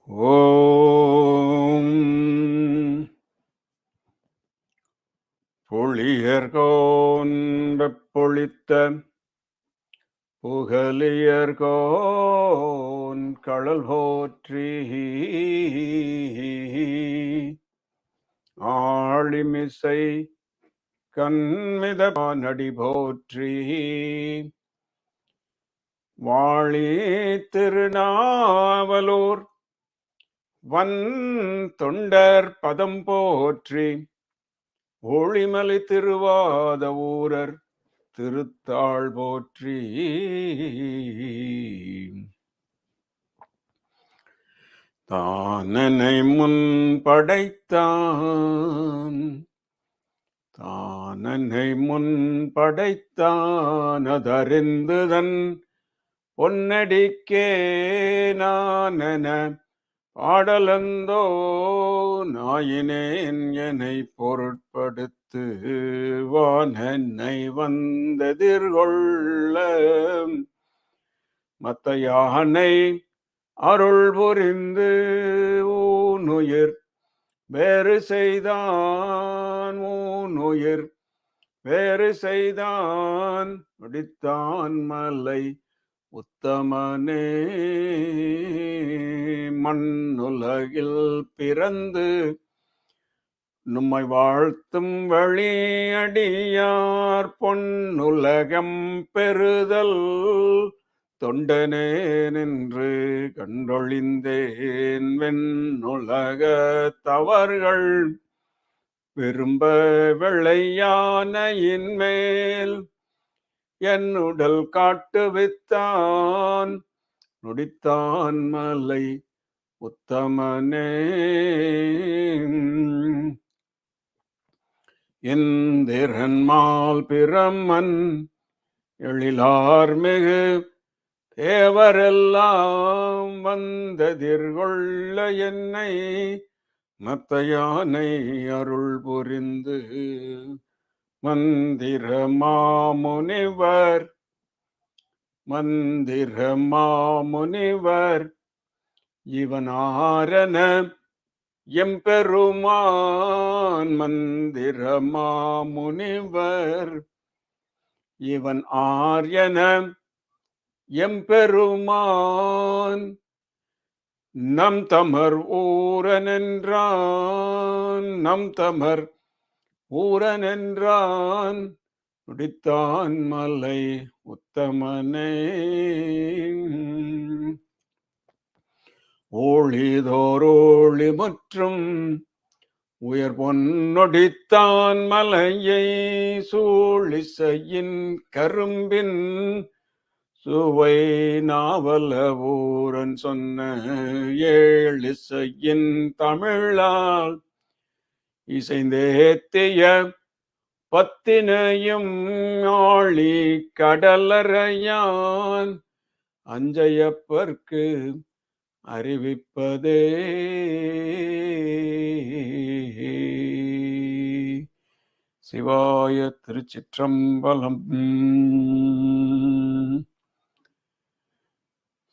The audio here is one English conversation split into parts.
ஓம் புளியர்கோன் வெப்பொழித்த புகலியர்கோன் கடல் போற்றி ஆழிமிசை கண்மிதனடி போற்றி வாழி திருநாவலூர் வன் தொண்டர் பதம் போற்றி ஒளிமலை திருவாத ஊரர் திருத்தாள் போற்றி. தானனை முன் படைத்தான் தானனை முன் படைத்தான் அதறிந்துதன் பொன்னடிக்கே நானென பாடலந்தோ நாயினேன் என்னை பொருட்படுத்து வானென்னை வந்தெதிர்கொள்ள மத்த யானை அருள் புரிந்து ஊனுயிர் வேறு செய்தான் ஊனுயிர் வேறு செய்தான் முடித்தான் மலை உத்தமனே மண்ணுலகில் பிறந்து நம்மை வாழ்த்தும் வழியடியார் பொன்னுலகம் பெறுதல் தொண்டனே நின்று கண்டொழிந்தேன் வெண்ணுலக தவறுகள் விரும்ப வெள்ளையானையின் மேல் என் உடல் காட்டுவித்தான் நொடித்தான் மலை உத்தமனே இந்திரன்மால் பிரமன் எழிலார் மிகு தேவரெல்லாம் வந்ததிர்கொள்ள என்னை மத்த யானை அருள் புரிந்து மந்திர மாமுனிவர் இவனாரன எம்பெருமான் மந்திர மாமுனிவர் இவன் ஆரியன எம்பெருமான் நம் தமர் ஊரனென்றான் நுடித்தான் மலை உத்தமனே ஓழிதோரோழி மற்றும் உயர் பொன்னொடித்தான் மலையை சூழிசையின் கரும்பின் சுவை நாவல ஊரன் சொன்ன ஏழிசையின் தமிழால் இசைந்தேத்திய பத்தினையும் ஆழி கடலறையான் அஞ்சையப்பர்க்கு அறிவிப்பதே. சிவாய திருச்சிற்றம்பலம்.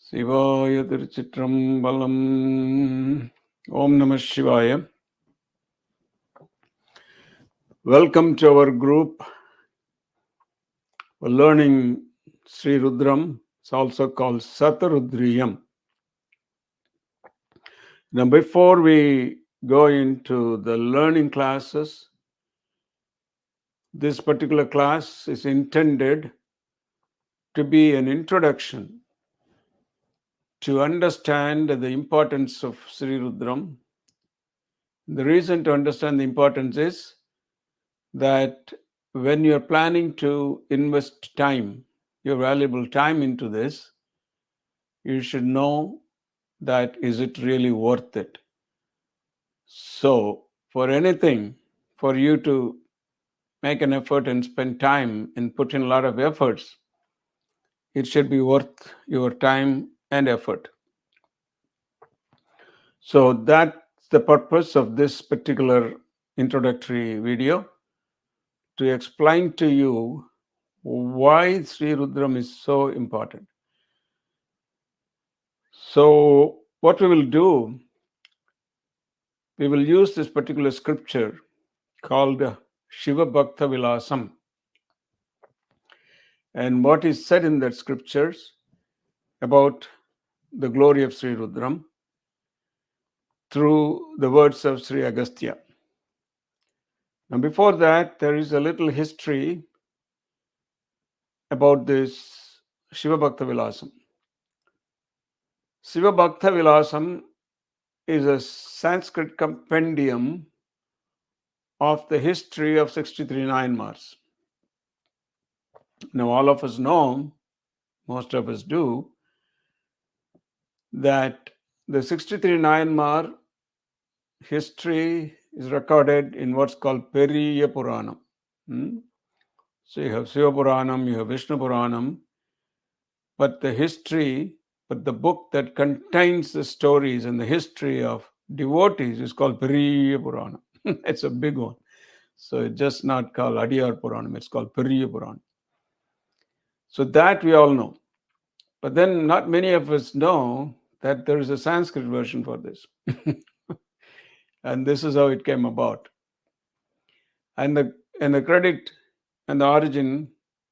சிவாய திருச்சிற்றம்பலம். ஓம் நம சிவாய. Welcome to our group. We're learning Shri Rudram. It's also called Satarudriyam. Now, before we go into the learning classes, this particular class is intended to be an introduction to understand the importance of Shri Rudram. The reason to understand the importance is that when you're planning to invest time, your valuable time into this, you should know that is it really worth it. So for anything, for you to make an effort and spend time and put in a lot of efforts, it should be worth your time and effort. So that's the purpose of this particular introductory video, to explain to you why Shri Rudram is so important. So What we will do, we will use this particular scripture called Shiva Bhakta Vilasam. And what is said in that scriptures about the glory of Shri Rudram through the words of Sri Agastya. Now, before that, there is a little history about this Shiva Bhakta Vilasam. Shiva Bhakta Vilasam is a Sanskrit compendium of the history of 63 Nayanmars. Now, all of us know, most of us do, that the 63 Nayanmar history is recorded in what's called Periya Puranam. So you have Shiva Puranam, you have Vishnu Puranam, but the book that contains the stories and the history of devotees is called Periya Puranam. It's a big one. So it's just not called Adiyar Puranam, it's called Periya Puranam. So that we all know. But then not many of us know that there is a Sanskrit version for this. And this is how it came about. And the credit and the origin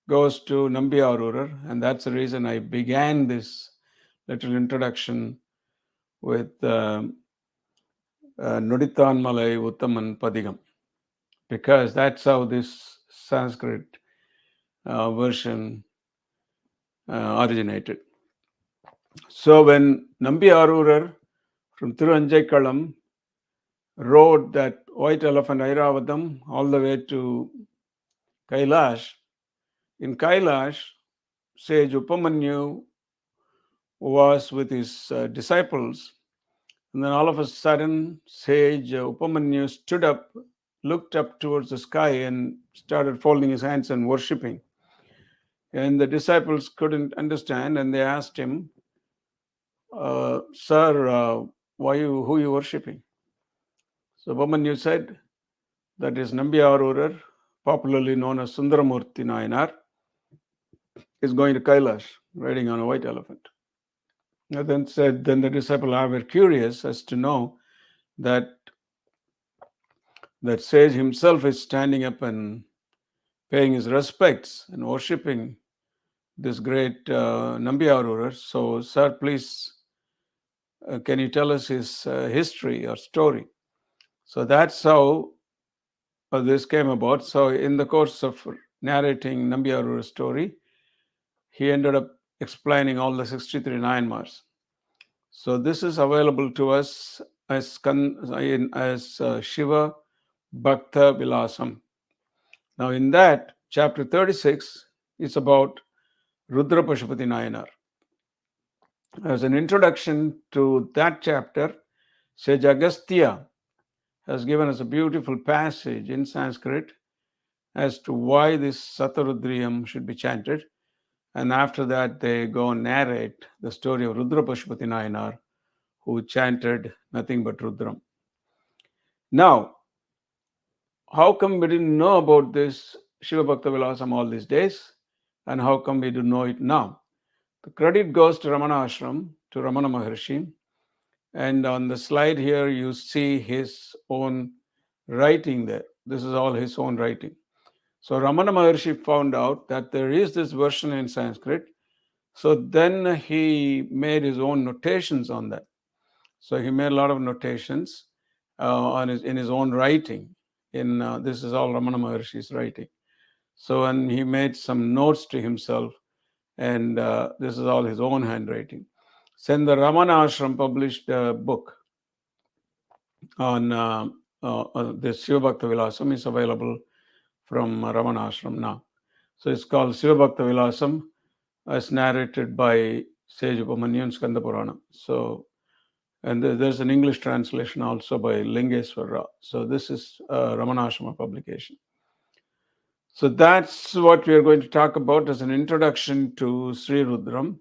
goes to Nambiarurar, and that's the reason I began this little introduction with Nudithan Malai Uttaman Padigam, because that's how this Sanskrit version originated. So when Nambiarurar from Thiruvanjaikalam rode that white elephant Airavadam all the way to Kailash, in Kailash, sage Upamanyu was with his disciples, and then all of a sudden, sage Upamanyu stood up, looked up towards the sky, and started folding his hands and worshipping. And the disciples couldn't understand, and they asked him, Sir, who are you worshipping? So Upamanyu said, that is Nambiarurar, popularly known as Sundaramurti Nayanar, is going to Kailash, riding on a white elephant. And then the disciples were curious as to know that sage himself is standing up and paying his respects and worshipping this great Nambiarurar. So, sir, please, can you tell us his history or story? So that's how this came about. So in the course of narrating Nambiarurar's story, he ended up explaining all the 63 Nayanmars. So this is available to us as Shiva Bhakta Vilasam. Now in that, chapter 36 is about Rudra Pashupati Nayanar. As an introduction to that chapter, Sage Agastya has given us a beautiful passage in Sanskrit as to why this Satarudriyam should be chanted. And after that, they go and narrate the story of Rudra Pashupati Nayanar, who chanted nothing but Rudram. Now, how come we didn't know about this Shiva Bhakta Vilasam all these days? And how come we do know it now? The credit goes to Ramana Ashram, to Ramana Maharshi. And on the slide here, you see his own writing there. This is all his own writing. So Ramana Maharshi found out that there is this version in Sanskrit. So then he made his own notations on that. So he made a lot of notations in his own writing. This is all Ramana Maharshi's writing. So and he made some notes to himself, and this is all his own handwriting. Then the Ramana Ashram published a book on this Shiva Bhakta Vilasam. Is available from Ramana Ashram now. So it's called Shiva Bhakta Vilasam, as narrated by Sage Upamanyu and Skanda Purana. So, and there's an English translation also by Lingeswara. So this is Ramana Ashrama publication. So that's what we are going to talk about as an introduction to Shri Rudram.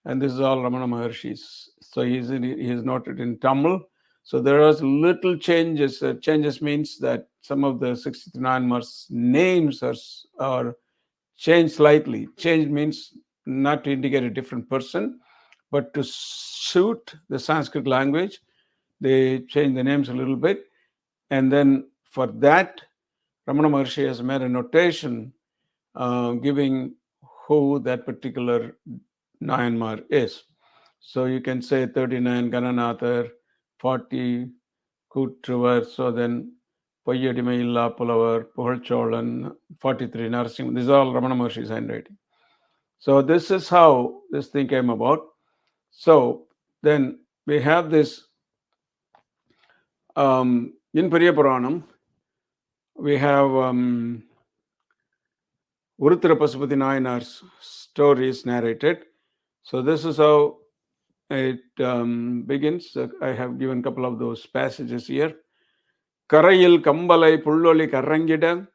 And this is all Ramana Maharshi's. So he is noted in Tamil. So there are little changes. Changes means that some of the 69 names are changed slightly. Change means not to indicate a different person, but to suit the Sanskrit language, they changed the names a little bit. And then for that, Ramana Maharshi has made a notation giving who that particular Nayanmar is. So you can say 39 Gananathar, 40 Kutruvar, so then Poyyadimai Illa Pulavar, Puhalcholan, 43 Narasimha. This is all Ramana Maharshi's handwriting. So this is how this thing came about. So then we have this in Periya Puranam, we have Uruttara Pasupati Nayanar's stories narrated. So this is how it begins. I have given a couple of those passages here. Karayil Kambalai Pulloli Karangida,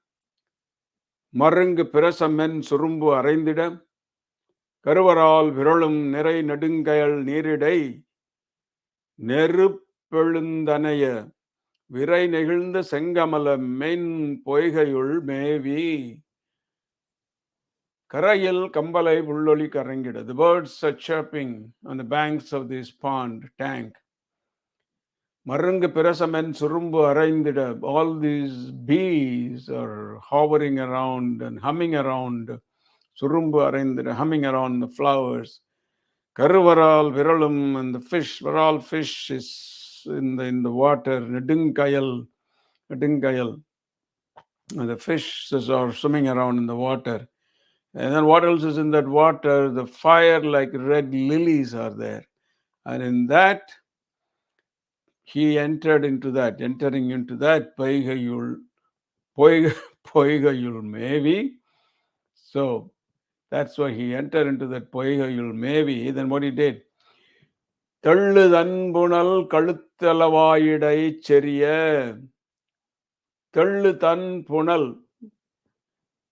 Marung Pirasamen Surumbu Arindida, Karuvaral Virulum Nerai Nadungayal Niridai, Nerupulundanaya, Virai Nehilda Sengamala Men Poigayul Mevi. Karayil Kambalai Pulloli Karangida. The birds are chirping on the banks of this pond, tank. Marunga Pirasamen Surumbu Araindida. All these bees are hovering around and humming around. Surumbu Araindida, humming around the flowers. Karuvaral Virulum, and the fish, Varal fish is in the water. Nedungayal. And the fishes are swimming around in the water. And then what else is in that water? The fire like red lilies are there. And in that, he entering into that, Poigayul maybe. So that's why he entered into that Poigayul maybe. Then what he did? Tallu Tanpunal Kaluthalavayidai Cheria. Tallu Tanpunal.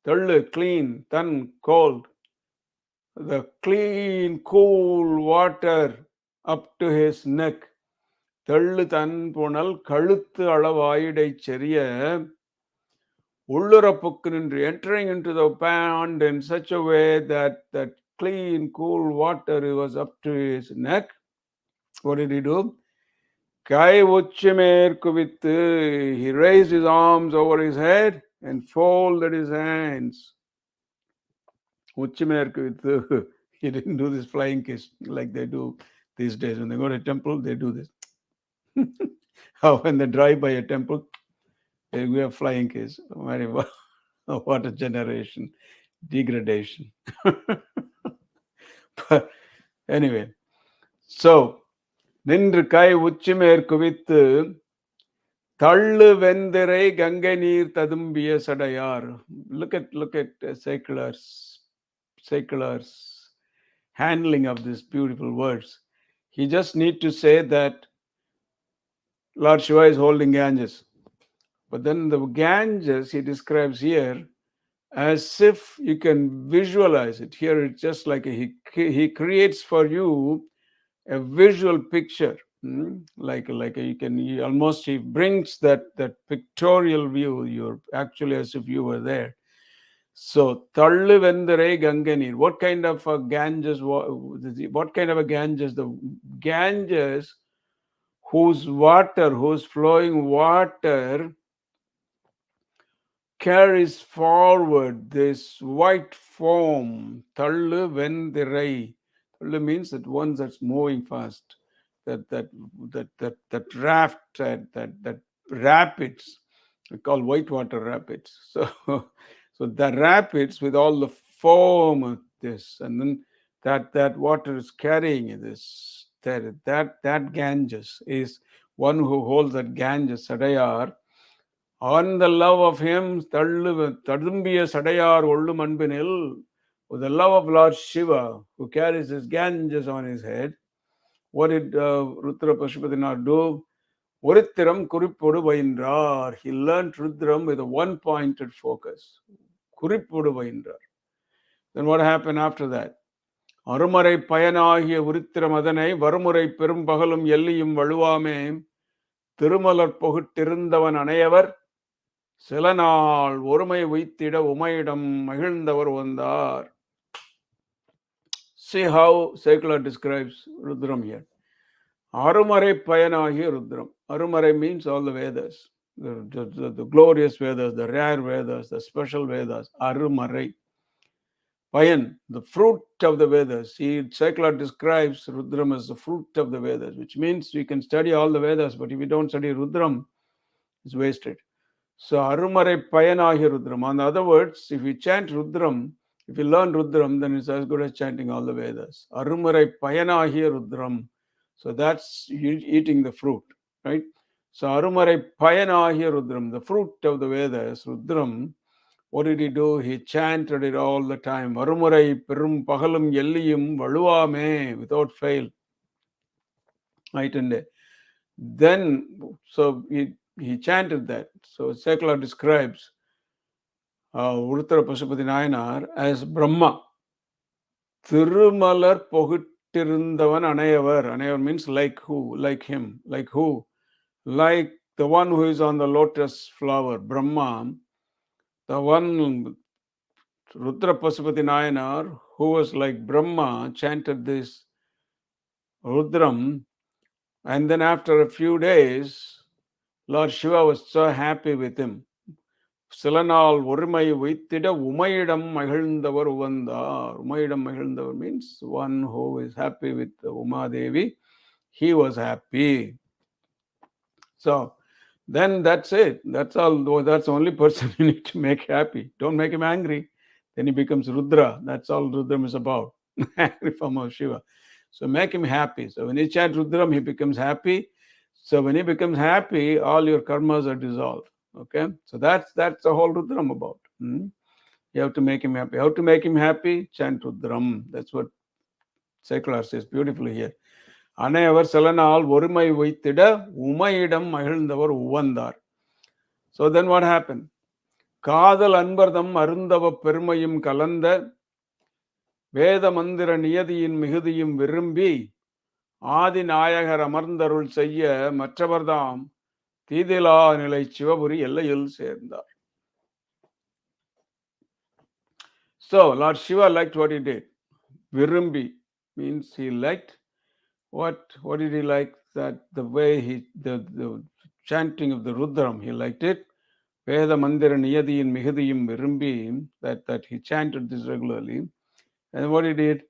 Tallu, clean, Tan, cold. The clean, cool water up to his neck. Tallu Tanpunal Kaluthu Alavayidai Cheria. Ullurapukku, entering into the pond in such a way that that clean, cool water was up to his neck. What did he do? Kai Uchimer Kuvithu. He raised his arms over his head and folded his hands. Uchimer Kuvithu. He didn't do this flying kiss like they do these days. When they go to a temple, they do this. How when they drive by a temple, they give a flying kiss. Very well. What a generation. Degradation. But anyway, so Nindru Kai Uchimer Kuvithu Tallu Vendirai Gangai Neer Tadumbiya Sadayar. Look at secular's handling of these beautiful words. He just need to say that Lord Shiva is holding Ganges. But then the Ganges he describes here as if you can visualize it. Here it's just like he creates for you a visual picture. Like you can almost, he brings that pictorial view. You're actually as if you were there. So Tallu Vendirai Ganganir. What kind of a Ganges? What kind of a Ganges? The Ganges whose flowing water carries forward this white foam. Tallu Vendirai. Tallu means that one that's moving fast. That raft, that rapids, we call whitewater rapids. So the rapids with all the foam of this, and then that water is carrying this. That Ganges is one who holds that Ganges Sadayar. On the love of him, Tadumbiya Sadayar Ollum Anbinil, with the love of Lord Shiva, who carries his Ganges on his head. What did Rutra Pashupatinath do? Urittiram Kuripodu Vaindrar. He learned Rudram with a one-pointed focus. Kuripodu Vaindrar. Then what happened after that? Arumarai Payanahiya Urittiram Adanai, Varumurai Perum Pagalum Yelliyum Valuame, Tirumalar Pohuttirundavan Anayavar, Selanal, Urumai Vitida, Umaidam, Mahildavar Vandar. See how secular describes Rudram here. Arumare Payanahi Rudram. Arumare means all the Vedas, the glorious Vedas, the rare Vedas, the special Vedas. Arumare. Payan, the fruit of the Vedas. Secular describes Rudram as the fruit of the Vedas, which means we can study all the Vedas, but if we don't study Rudram, it's wasted. So Arumare Payanahi Rudram. In other words, if we chant Rudram, if we learn Rudram, then it's as good as chanting all the Vedas. Arumare Payanahi Rudram. So that's eating the fruit, right? So Arumare Payanahi Rudram, the fruit of the Vedas, Rudram. What did he do? He chanted it all the time. Arumurai Perum Pahalum Yelliyum Valuame without fail. Night and day. Then, so he chanted that. So secular describes Uruttara Pasupati Nayanar as Brahma. Thirumalar Pohittirundavan Anayavar. Anayavar means like who? Like him. Like who? Like the one who is on the lotus flower, Brahma. The one, Rudra Pasupati Nayanar, who was like Brahma, chanted this Rudram. And then after a few days, Lord Shiva was so happy with him. Silanal Urumai Vitida Umayidam Mahilndavar Uvandar. Umayidam Mahilndavar means one who is happy with Uma Devi. He was happy. So then that's it. That's all. That's the only person you need to make happy. Don't make him angry. Then he becomes Rudra. That's all Rudram is about. Angry form of Shiva. So make him happy. So when you chant Rudram, he becomes happy. So when he becomes happy, all your karmas are dissolved. Okay, so that's the whole Rudram about. You have to make him happy. How to make him happy? Chant Rudram. That's what secular says beautifully here. Aneyavar Salanal Vorumai Vaitida Umayidam Mahilndavar Uvandar. So then what happened? Kadal Anbardam Arundava Permayim Kalanda Veda Mandira Niyadiyin Mihudiyim Virumbi Adi Nayagar Amarndarul Sayya Matravardam Tidila Nilai Chivaburi Ellayil Sendar. So Lord Shiva liked what he did. Virumbi means he liked. What did he like? That the way the chanting of the Rudram, he liked it. Veda Mandira Niyadiyin Mihudiyim Virumbi, that he chanted this regularly. And what he did?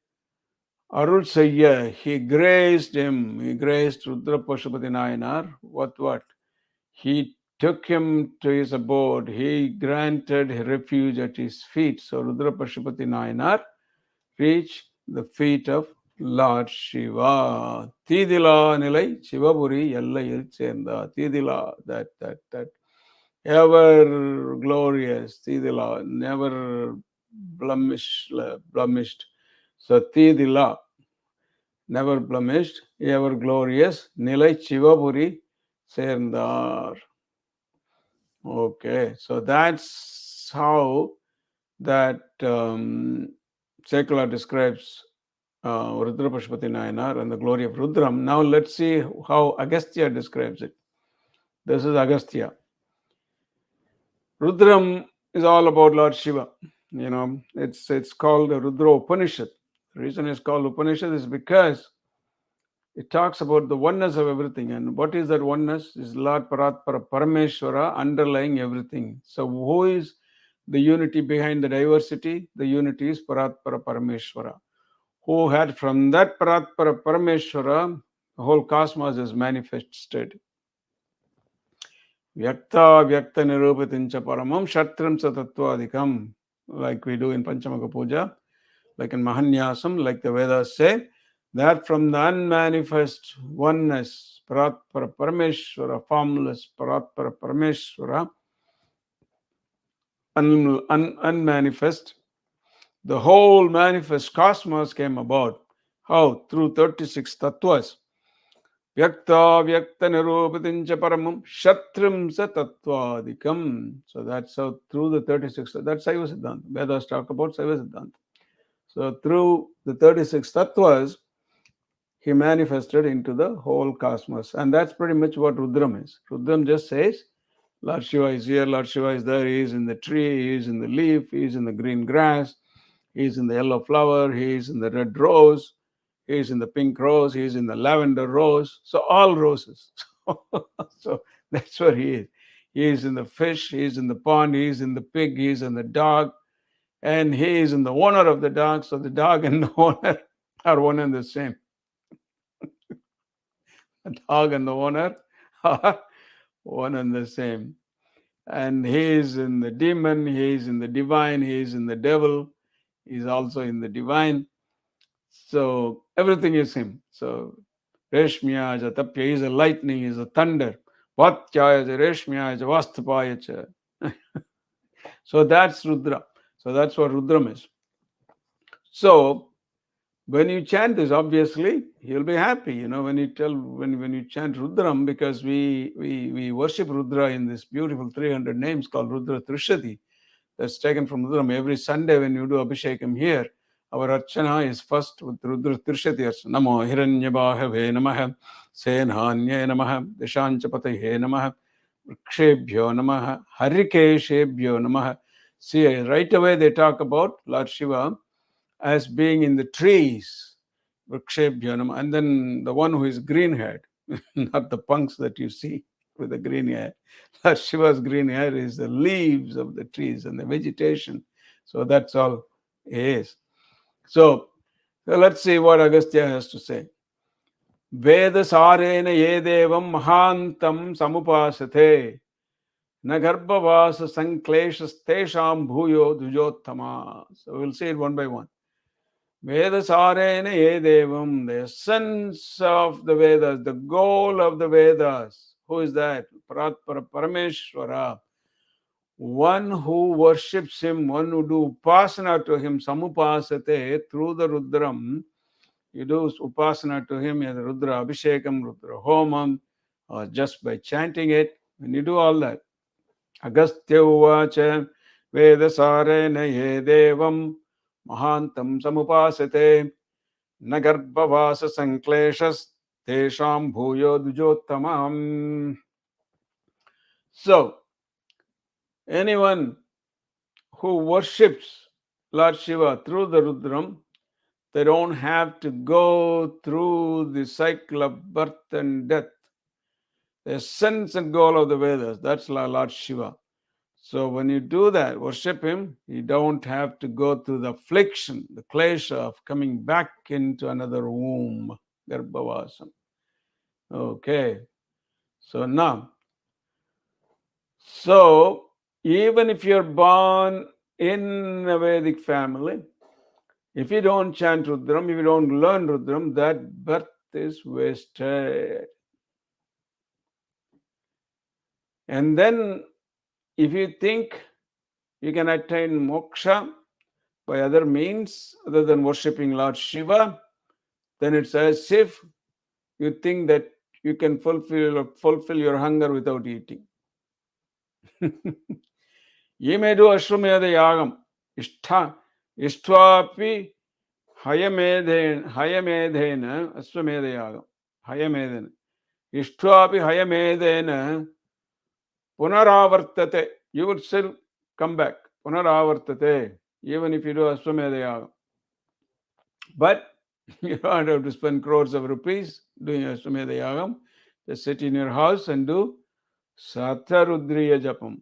Arul Sayya, he graced him. He graced Rudra Pashupati Nayanar. What? He took him to his abode. He granted refuge at his feet. So Rudra Pashupati Nayanar reached the feet of Lord Shiva. Tidila Nilai Shivaburi Yallayil Senda. Tidila, that ever glorious, Tidila, never blemished. So Tidila, never blemished, ever glorious, Nilai Shivaburi Sendar. Okay, so that's how that secular describes Rudra Pashupati Nayanar and the glory of Rudram. Now let's see how Agastya describes it. This is Agastya. Rudram is all about Lord Shiva. It's called the Rudra Upanishad. The reason it's called Upanishad is because it talks about the oneness of everything. And what is that oneness? Is Lord Paratpara Parameshwara underlying everything. So who is the unity behind the diversity? The unity is Paratpara Parameshwara. Who had from that Paratpara Parameshwara, the whole cosmos is manifested. Vyakta Vyakta Nirupatincha Paramam Shatram Satatvadikam, like we do in Panchamaka Puja, like in Mahanyasam, like the Vedas say, that from the unmanifest oneness, Paratpara Parameshwara, formless Paratpara Parameshwara, unmanifest, the whole manifest cosmos came about. How? Through 36 tattvas. Vyakta Vyakta Nirupatincha Paramam Shatrim Satatvadikam. So that's how through the 36, that's Saiva Siddhanta. Vedas talk about Saiva Siddhanta. So through the 36 tattvas, he manifested into the whole cosmos. And that's pretty much what Rudram is. Rudram just says, Lord Shiva is here, Lord Shiva is there, he is in the tree, he is in the leaf, he is in the green grass, He's in the yellow flower, he's in the red rose, he's in the pink rose, he's in the lavender rose. So all roses. So that's where he is. He is in the fish, he is in the pond, he is in the pig, he is in the dog, and he is in the owner of the dog. So the dog and the owner are one and the same. The dog and the owner are one and the same. And he is in the demon, he is in the divine, he is in the devil, he is also in the divine. So everything is him. So Reshmya is a tapya, he is a lightning, he is a thunder. Vatya is a Reshmya is a Vastapaya. So that's Rudra. So that's what Rudram is. So when you chant this, obviously you'll be happy. You know, when you chant Rudram, because we worship Rudra in this beautiful 300 names called Rudra Trishati. That's taken from Rudram. Every Sunday when you do Abhishekam here, our Archana is first with Rudra Trishati Archana. Namo Hiranyabhave Namaha, Senhanye Namaha, Deshanchapatahe Namaha, Vrikshebhyo Namaha, Harikeshebhyo Namaha. See, right away they talk about Lord Shiva as being in the trees, Vrikshebhyo Namaha, and then the one who is green-haired, not the punks that you see with the green hair. Lord Shiva's green hair is the leaves of the trees and the vegetation. So that's all he is. So let's see what Agastya has to say. Vedasarena yedevam mahantam samupasate na garbhavasa sankleshastesham bhuyo dujottama. So we'll see it one by one. Vedasarena yedevam, the essence of the Vedas, the goal of the Vedas. Who is that? Parameshwara. One who worships him, one who do upasana to him, samupasate, through the Rudram. You do upasana to him, either Rudra Abhishekam, Rudra Homam, or just by chanting it. When you do all that, Agastya uvacha Vedasarena yedevam mahantam samupasate nagarbhavasa sankleshas tesham bhuyo dujottamam. So, anyone who worships Lord Shiva through the Rudram, they don't have to go through the cycle of birth and death. The essence and goal of the Vedas, that's Lord Shiva. So when you do that, worship him, you don't have to go through the affliction, the klesha of coming back into another womb, Garbhavasam. Okay. So now, so even if you're born in a Vedic family, if you don't chant Rudram, if you don't learn Rudram, that birth is wasted. And then if you think you can attain moksha by other means other than worshipping Lord Shiva, then it's as if you think that you can fulfill your hunger without eating. You may do Ashwamedha Yagam, Ishtvapi Hayamedhena Ashwamedha Yagam, Hayamedhena. Ishtvapi Hayamedhena Punaravartate. You would still come back. Punaravartate. Even if you do Ashwamedha Yagam. But you don't have to spend crores of rupees doing Ashwamedha Yagam. Just sit in your house and do Satarudriya Japam.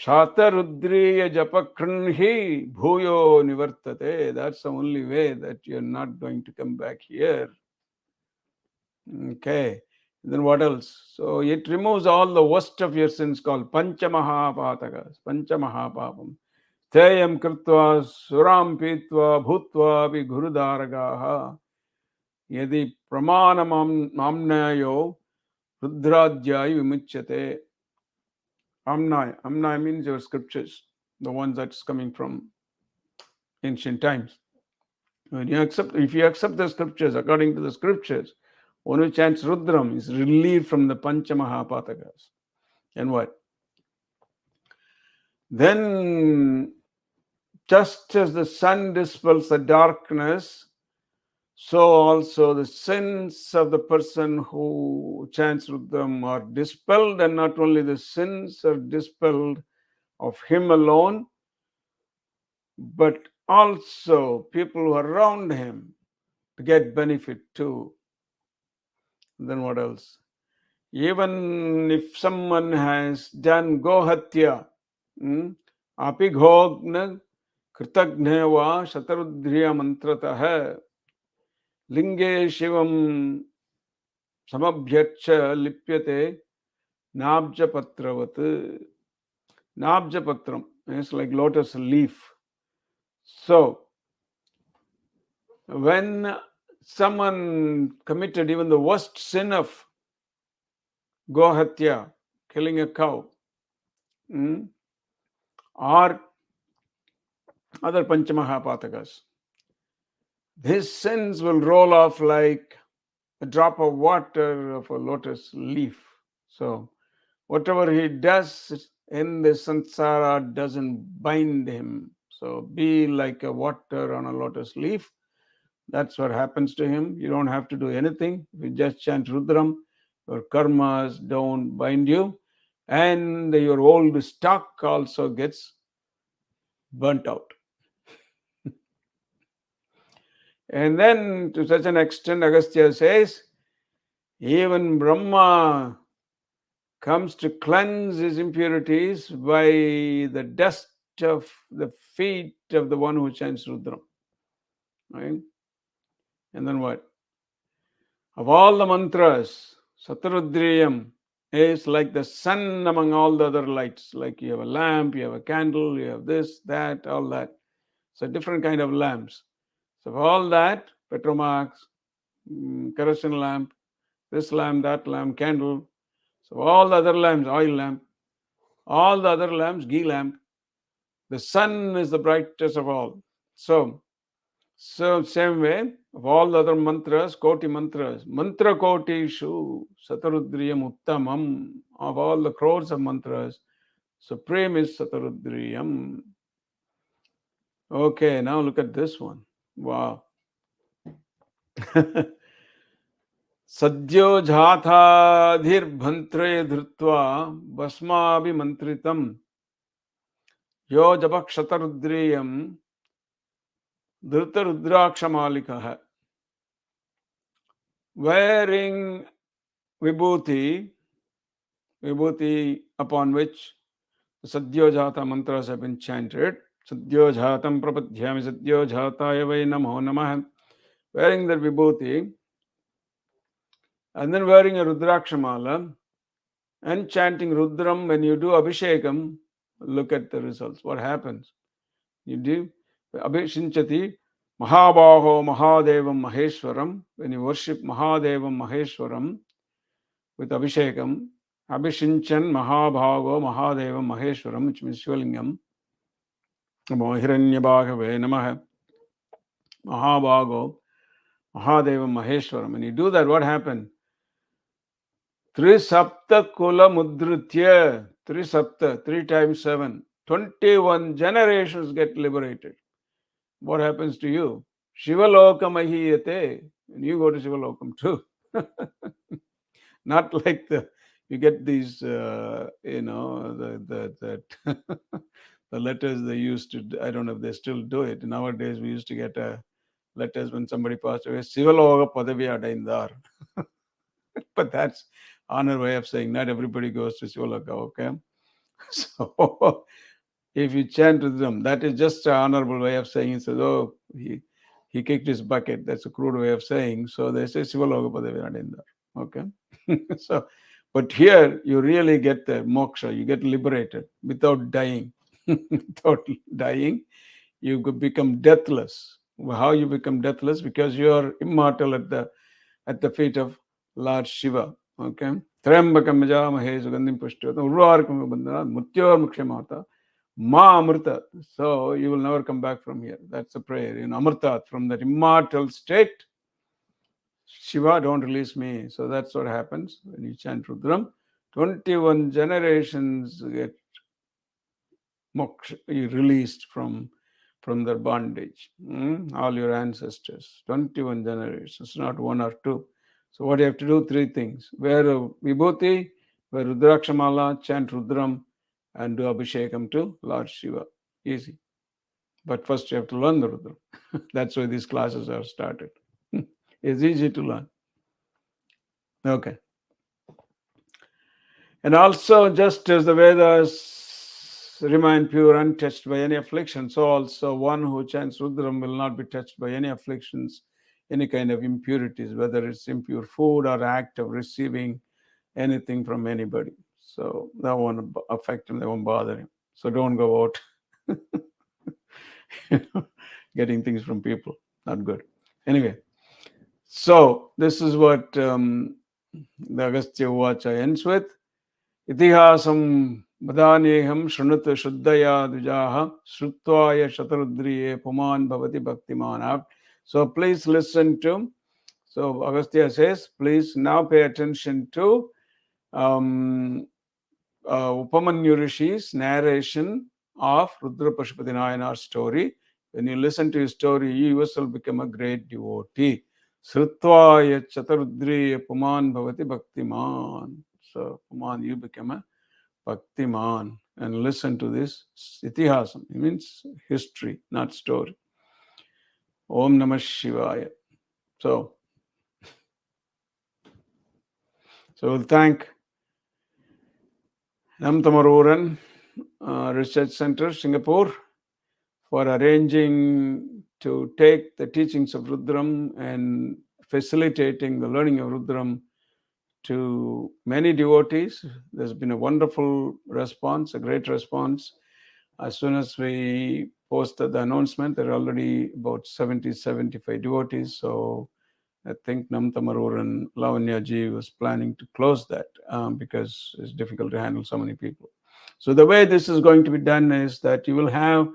Satarudriya Japakranhi Bhuyo Nivartate. That's the only way that you're not going to come back here. Okay. Then what else? So it removes all the worst of your sins called Panchamahapatakas. Panchamahapapam. Theyam Krtva Suram Pitva Bhutva Pi Gurudaragaha. Yadi Pramanam Amnayo Rudradhyai Vimuchyate. Amnaya means your scriptures, the ones that's coming from ancient times. If you accept the scriptures according to the scriptures, one who chants Rudram is relieved from the Panchamahapatakas. And what? Then, just as the sun dispels the darkness, so also the sins of the person who chants Rudram are dispelled, and not only the sins are dispelled of him alone, but also people who are around him to get benefit too. Then what else? Even if someone has done gohatya, apigogna kritajneva shatarudriya mantratah linge shivam samabhyacha lipyate nabjapatravat. Nabjapatram is like lotus leaf. So when someone committed even the worst sin of gohatya, killing a cow, or other panchamahapatakas, his sins will roll off like a drop of water of a lotus leaf. So whatever he does in the sansara doesn't bind him. So be like a water on a lotus leaf. That's what happens to him. You don't have to do anything. If you just chant Rudram, your karmas don't bind you, and your old stock also gets burnt out. And then, to such an extent, Agastya says, even Brahma comes to cleanse his impurities by the dust of the feet of the one who chants Rudram. Right? And then what? Of all the mantras, Satarudriyam is like the sun among all the other lights. Like you have a lamp, you have a candle, you have this, that, all that. So different kind of lamps. So for all that, petromax, kerosene lamp, this lamp, that lamp, candle. So all the other lamps, oil lamp, all the other lamps, ghee lamp. The sun is the brightest of all. So same way, of all the other mantras, mantra koti shu, satarudriyam uttamam. Of all the crores of mantras, supreme is satarudriyam. Okay, now look at this one. Wow. Sadyo jhatadhirbhantre dhrutva basmabhimantritam yo jabakshatarudriyam dhrutarudrakshamalikah. Wearing vibhuti upon which the Sadyojhata mantras have been chanted. Sadyojhatam prapadhyami Sadyojhataya vai namo namah. Wearing the vibhuti and then wearing a Rudrakshamala and chanting Rudram. When you do Abhishekam, look at the results. What happens? You do Abhishinchati Mahabaho Mahadevam Maheshwaram. When you worship Mahadevam Maheshwaram with Abhishekam, Abhishinchan Mahabhago Mahadevam Maheshwaram, which means Shivlingam. Namo Hiranyabhagave Namaha Mahabhago Mahadevam Maheshwaram. When you do that, what happened? Trisapta Kula Mudritya. Trisapta, 3 times 7. 21 generations get liberated. What happens to you? Shivaloka Mahiyate. And you go to Shivalokam too. Not like you get these, the letters they used to, I don't know if they still do it. Nowadays, we used to get letters when somebody passed away, Sivaloga Padavi Adaindar. But that's honor way of saying not everybody goes to Sivaloka, okay? So if you chant with them, that is just an honorable way of saying it. Says, oh, he kicked his bucket. That's a crude way of saying. So they say Sivaloga Padavi Adaindar. Okay. So, but here you really get the moksha, you get liberated without dying. Without dying, you could become deathless. How you become deathless? Because you are immortal at the feet of Lord Shiva. Okay. Trambakam Majamahe Sugandim Pushtyata Urvarkam Bandana Mutyor Mukshemata Ma Amrita. So you will never come back from here. That's a prayer. Amrita, from that immortal state. Shiva, don't release me. So that's what happens when you chant Rudram. 21 generations get moksha, released from their bondage. All your ancestors. 21 generations, not 1 or 2. So what you have to do? 3 things. Wear a vibhuti, wear Rudrakshamala, chant Rudram, and do Abhishekam to Lord Shiva. Easy. But first you have to learn the Rudram. That's why these classes are started. It's easy to learn. Okay. And also, just as the Vedas remain pure, untouched by any affliction, so also one who chants Rudram will not be touched by any afflictions, any kind of impurities, whether it's impure food or act of receiving anything from anybody. So that won't affect him, that won't bother him. So don't go out getting things from people. Not good. Anyway, so this is what the Agastya Vacha ends with. Itihasam vadanyeham shrunut shuddhaya dujaha srutvaya shatarudriye puman bhavati bhaktiman. So please listen to. So Agastya says, please now pay attention to Upamanyu Rishi's narration of Rudra Pashupati Nayanar's story. When you listen to his story, you yourself become a great devotee. Srutvaya chatarudriya puman bhavati bhaktiman. So, puman, you become a bhaktiman. And listen to this itihasam. It means history, not story. Om Namah Shivaya. So we'll thank Namtamaroran Research Center, Singapore, for arranging to take the teachings of Rudram and facilitating the learning of Rudram to many devotees. There's been a wonderful response, a great response. As soon as we posted the announcement, there are already about 75 devotees. So I think Namtamaroran Lavanyaji was planning to close that because it's difficult to handle so many people. So the way this is going to be done is that you will have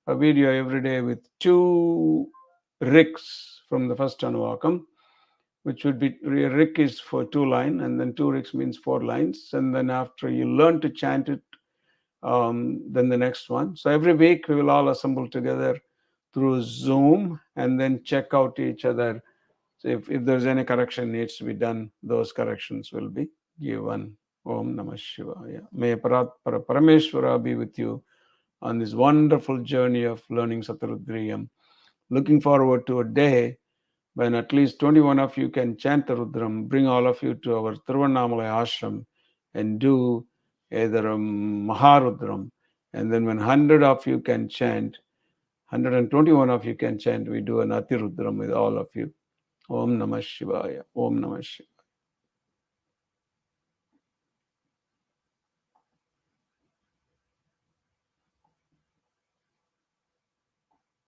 a video every day with 2 riks from the first Anuvakam, which would be, rik is for 2 lines, and then 2 riks means 4 lines. And then after you learn to chant it, then the next one. So every week we will all assemble together through Zoom and then check out each other. So if there's any correction needs to be done, those corrections will be given. Om Namah Shivaya. May Parameshwara be with you on this wonderful journey of learning Satarudriyam. Looking forward to a day when at least 21 of you can chant the Rudram. Bring all of you to our Tiruvannamalai ashram and do either a Maharudram. And then when 100 of you can chant, 121 of you can chant, we do an Atirudram with all of you. Om Namah Shivaya. Om Namah Shivaya.